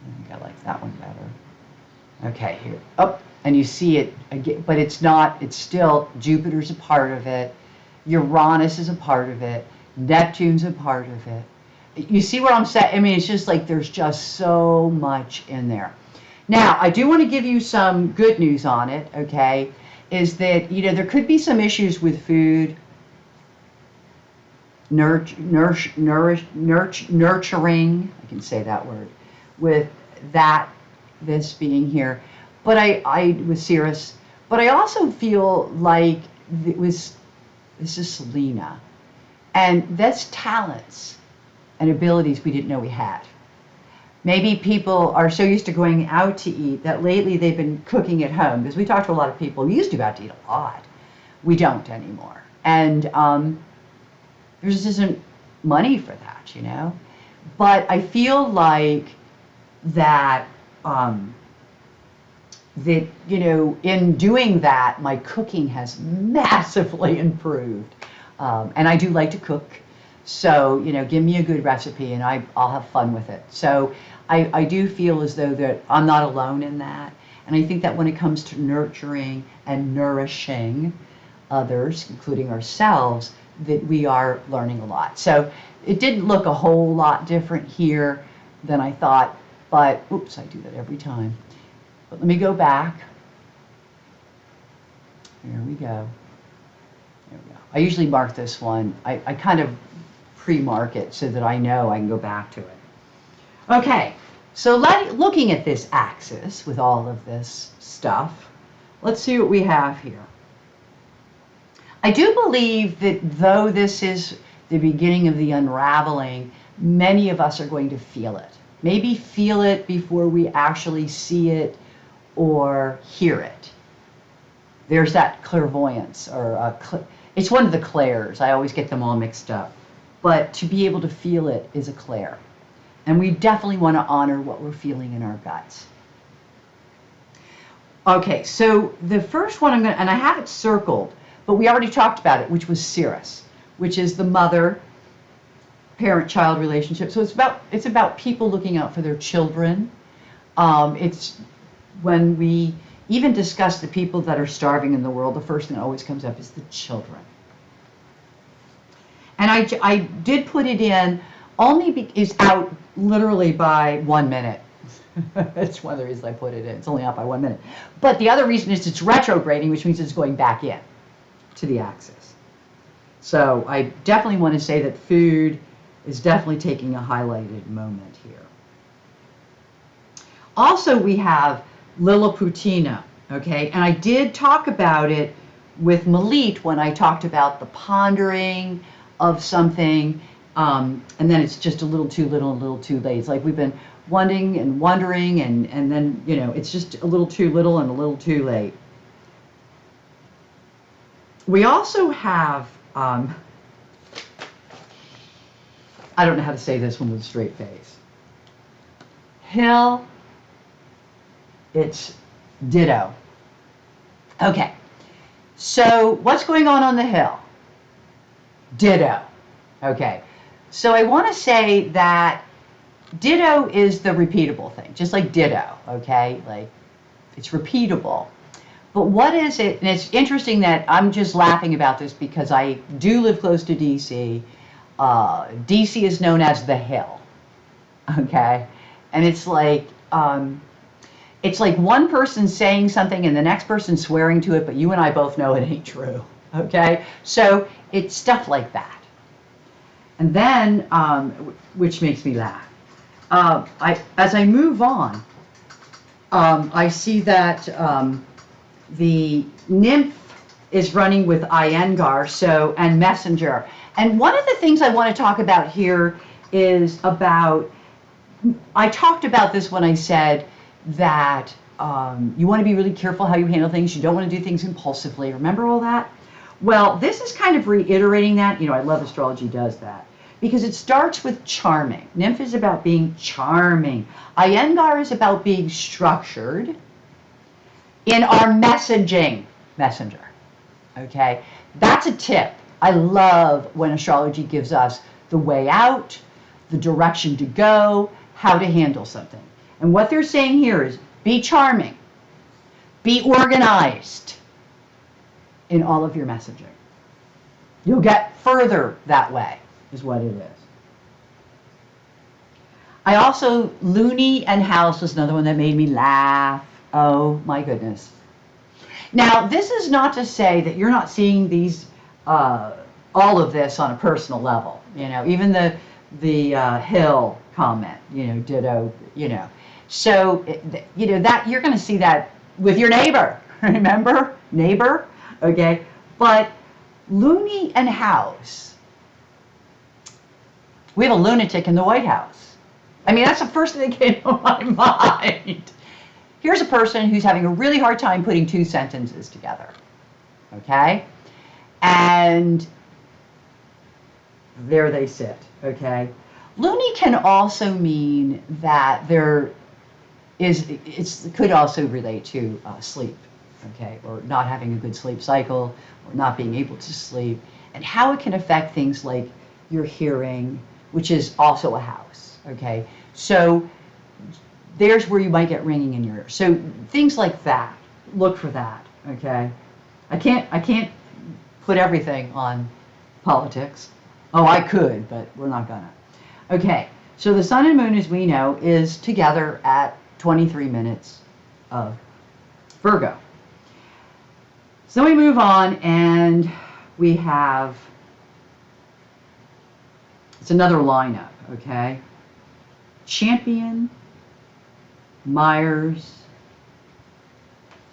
I think I like that one better. Okay, here. Oh, and you see it again, but it's not, it's still, Jupiter's a part of it, Uranus is a part of it, Neptune's a part of it. You see what I'm saying? I mean, it's just like there's just so much in there. Now, I do want to give you some good news on it, okay, is that, there could be some issues with food, nurturing, I can say that word, with this being here. But I with Sirius, but I also feel like this is Selena, and that's talents and abilities we didn't know we had. Maybe people are so used to going out to eat that lately they've been cooking at home, because we talk to a lot of people who used to go out to eat a lot. We don't anymore, and there just isn't money for that, But I feel like that. In doing that, my cooking has massively improved. And I do like to cook. So, give me a good recipe and I'll have fun with it. So I do feel as though that I'm not alone in that. And I think that when it comes to nurturing and nourishing others, including ourselves, that we are learning a lot. So it didn't look a whole lot different here than I thought, but oops, I do that every time. But let me go back. There we go. There we go. I usually mark this one. I kind of pre-mark it so that I know I can go back to it. Okay, so looking at this axis with all of this stuff, let's see what we have here. I do believe that though this is the beginning of the unraveling, many of us are going to feel it. Maybe feel it before we actually see it or hear it. There's that clairvoyance, or it's one of the clairs. I always get them all mixed up. But to be able to feel it is a clair. And we definitely want to honor what we're feeling in our guts. Okay, so the first one and I have it circled, but we already talked about it, which was Ceres, which is the mother parent-child relationship. So it's about people looking out for their children. It's when we even discuss the people that are starving in the world, the first thing that always comes up is the children. And I did put it in, it's out literally by 1 minute. That's one of the reasons I put it in. It's only out by 1 minute. But the other reason is it's retrograding, which means it's going back in to the axis. So I definitely want to say that food is definitely taking a highlighted moment here. Also, we have Liliputina, okay? And I did talk about it with Malit when I talked about the pondering of something, and then it's just a little too little, a little too late. It's like we've been wondering and wondering, and then, you know, it's just a little too little and a little too late. We also have, I don't know how to say this one with a straight face. Hill, it's ditto. Okay, so what's going on the hill? Ditto. Okay, so I want to say that ditto is the repeatable thing, just like ditto, okay? Like, it's repeatable. But what is it? And it's interesting that I'm just laughing about this because I do live close to DC. DC is known as the Hill, okay? And it's like one person saying something and the next person swearing to it, but you and I both know it ain't true, okay? So it's stuff like that. And then, which makes me laugh. As I move on, I see that the nymph is running with Iyengar, so, and messenger. And one of the things I want to talk about here is about, I talked about this when I said that you want to be really careful how you handle things. You don't want to do things impulsively. Remember all that? Well, this is kind of reiterating that. You know, I love astrology does that. Because it starts with charming. Nymph is about being charming. Iyengar is about being structured in our messaging. Messenger. Okay? That's a tip. I love when astrology gives us the way out, the direction to go, how to handle something. And what they're saying here is be charming. Be organized in all of your messaging. You'll get further that way, is what it is. I also, Loony and House was another one that made me laugh. Oh my goodness. Now, this is not to say that you're not seeing these, all of this on a personal level. You know, even the Hill comment, you know, ditto, you know. So, you know, that you're going to see that with your neighbor. Remember? Neighbor? Okay. But Loony and House, we have a lunatic in the White House. I mean, that's the first thing that came to my mind. Here's a person who's having a really hard time putting two sentences together. Okay? And there they sit. Okay? Loony can also mean that there is, it could also relate to sleep. Okay? Or not having a good sleep cycle, or not being able to sleep, and how it can affect things like your hearing, which is also a house. Okay? So there's where you might get ringing in your ear. So things like that, look for that, okay? I can't put everything on politics. Oh, I could, but we're not gonna. Okay, so the sun and moon, as we know, is together at 23 minutes of Virgo. So we move on and we have, it's another lineup, okay? Champion, Myers,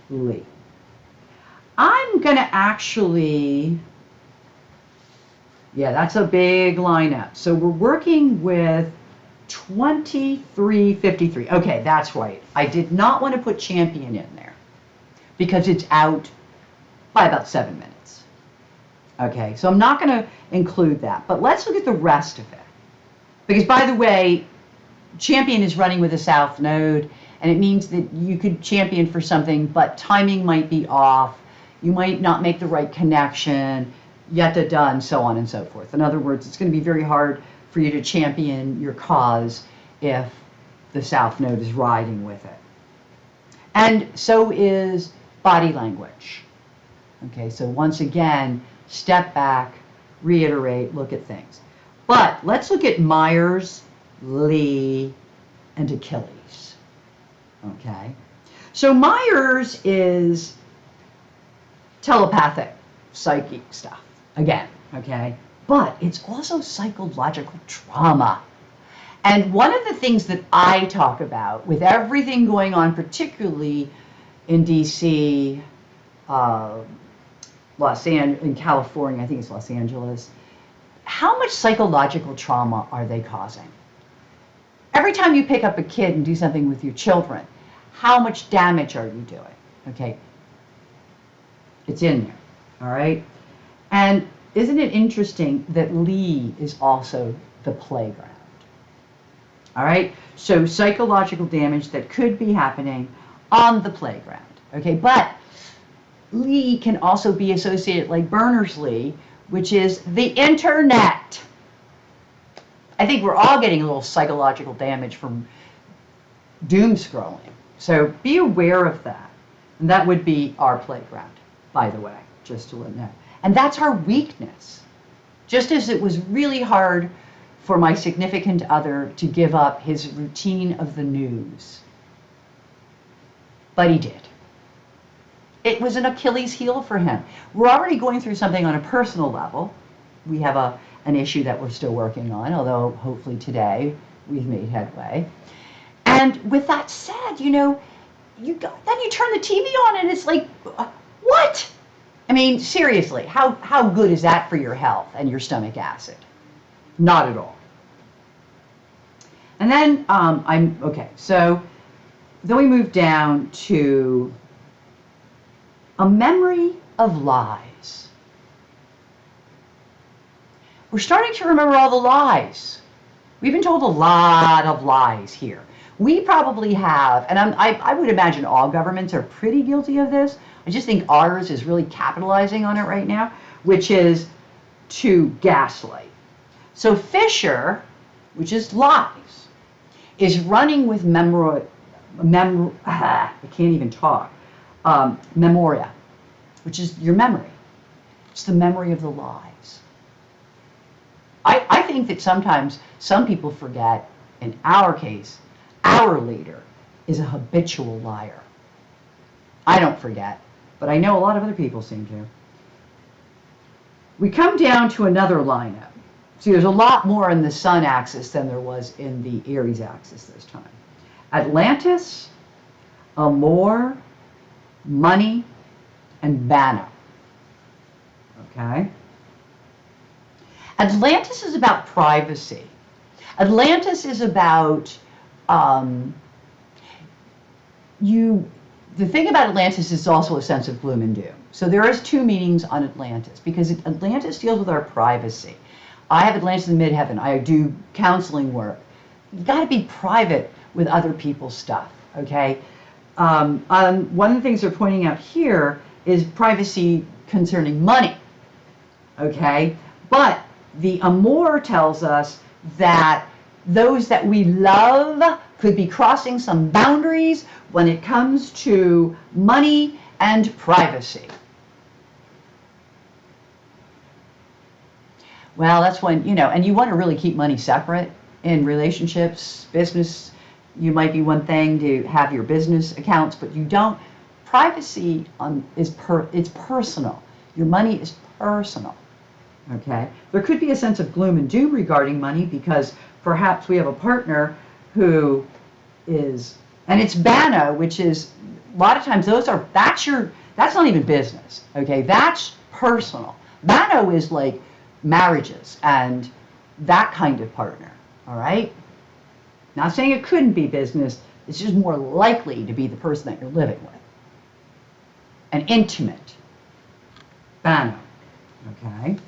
Lee. I'm going to actually, yeah, that's a big lineup. So we're working with 2353. Okay, that's right. I did not want to put Champion in there because it's out by about 7 minutes. Okay, so I'm not going to include that. But let's look at the rest of it. Because, by the way, Champion is running with a south node, and it means that you could champion for something, but timing might be off. You might not make the right connection, yet to done, so on and so forth. In other words, it's going to be very hard for you to champion your cause if the south node is riding with it. And so is body language. Okay, so once again, step back, reiterate, look at things. But let's look at Myers, Lee, and Achilles. Okay, so Myers is telepathic, psychic stuff, again, okay? But it's also psychological trauma. And one of the things that I talk about with everything going on, particularly in DC, in California, I think it's Los Angeles, how much psychological trauma are they causing? Every time you pick up a kid and do something with your children, how much damage are you doing? Okay, it's in there, all right? And isn't it interesting that Lee is also the playground? All right, so psychological damage that could be happening on the playground, okay? But Lee can also be associated like Berners-Lee, which is the internet. I think we're all getting a little psychological damage from doom scrolling. So be aware of that. And that would be our playground, by the way, just to let you know. And that's our weakness. Just as it was really hard for my significant other to give up his routine of the news. But he did. It was an Achilles heel for him. We're already going through something on a personal level. We have an issue that we're still working on, although hopefully today we've made headway. And with that said, you know, then you turn the TV on and it's like, what? I mean, seriously, how good is that for your health and your stomach acid? Not at all. And then so then we move down to a memory of lies. We're starting to remember all the lies. We've been told a lot of lies here. We probably have, and I would imagine all governments are pretty guilty of this. I just think ours is really capitalizing on it right now, which is to gaslight. So Fisher, which is lies, is running with I can't even talk. Memoria, which is your memory. It's the memory of the lies. I think that sometimes some people forget, in our case, our leader is a habitual liar. I don't forget, but I know a lot of other people seem to. We come down to another lineup. See, there's a lot more in the Sun axis than there was in the Aries axis this time. Atlantis, Amor, money, and Bano. Okay? Atlantis is about privacy. Atlantis is about the thing about Atlantis is also a sense of gloom and doom. So there is two meanings on Atlantis, because Atlantis deals with our privacy. I have Atlantis in midheaven. I do counseling work. You've got to be private with other people's stuff, okay? One of the things they're pointing out here is privacy concerning money, okay? But the Amor tells us that those that we love could be crossing some boundaries when it comes to money and privacy. Well, that's when, and you want to really keep money separate in relationships, business. You might be one thing to have your business accounts, but you don't. Privacy it's personal. Your money is personal. Okay? There could be a sense of gloom and doom regarding money because perhaps we have a partner who is, and it's Bano, which is a lot of times that's not even business. Okay? That's personal. Bano is like marriages and that kind of partner. All right? Not saying it couldn't be business, it's just more likely to be the person that you're living with. An intimate. Bano. Okay?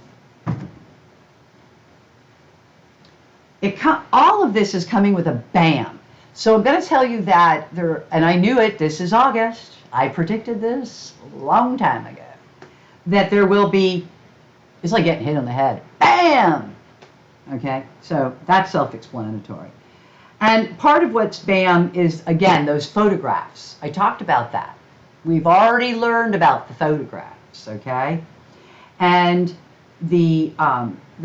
All of this is coming with a bam. So I'm going to tell you that and I knew it, this is August. I predicted this a long time ago. That there will be, it's like getting hit on the head. Bam! Okay? So that's self-explanatory. And part of what's BAM is, again, those photographs. I talked about that. We've already learned about the photographs, okay? And the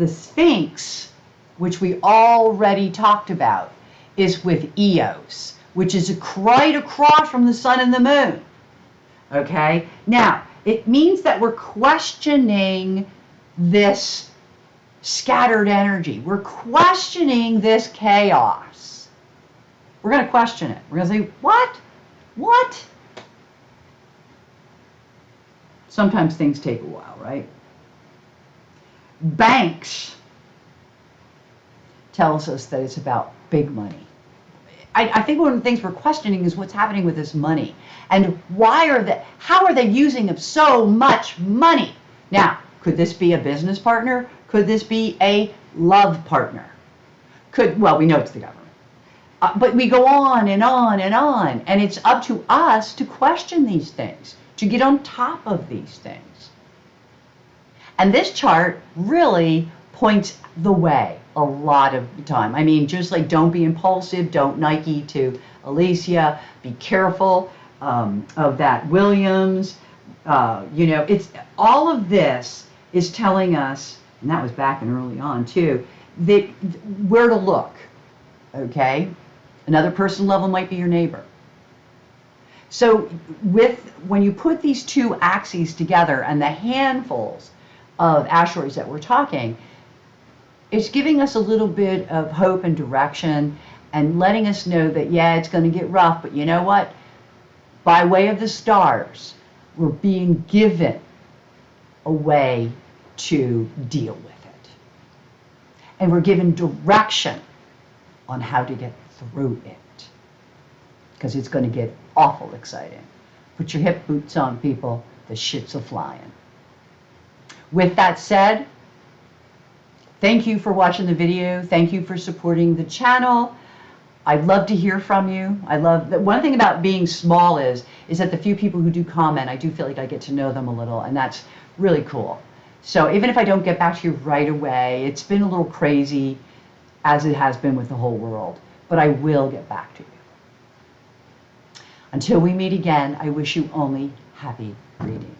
Sphinx, which we already talked about, is with Eos, which is right across from the sun and the moon, okay? Now, it means that we're questioning this scattered energy. We're questioning this chaos. We're going to question it. We're going to say, what? What? Sometimes things take a while, right? Banks tells us that it's about big money. I think one of the things we're questioning is what's happening with this money, and how are they using up so much money? Now, could this be a business partner? Could this be a love partner? Well, we know it's the government. But we go on and on and on, and it's up to us to question these things, to get on top of these things. And this chart really points the way a lot of the time. I mean, just like don't be impulsive, don't Nike to Alicia, be careful of that Williams. It's all of this is telling us, and that was back and early on too, that where to look, okay? Another personal level might be your neighbor. So when you put these two axes together and the handfuls of asteroids that we're talking, it's giving us a little bit of hope and direction and letting us know that, yeah, it's going to get rough, but you know what? By way of the stars, we're being given a way to deal with it. And we're given direction on how to get through it. Because it's going to get awful exciting. Put your hip boots on, people. The shit's a-flying. With that said, thank you for watching the video. Thank you for supporting the channel. I'd love to hear from you. I love that. One thing about being small is that the few people who do comment, I do feel like I get to know them a little, and that's really cool. So even if I don't get back to you right away, it's been a little crazy, as it has been with the whole world, but I will get back to you. Until we meet again, I wish you only happy reading.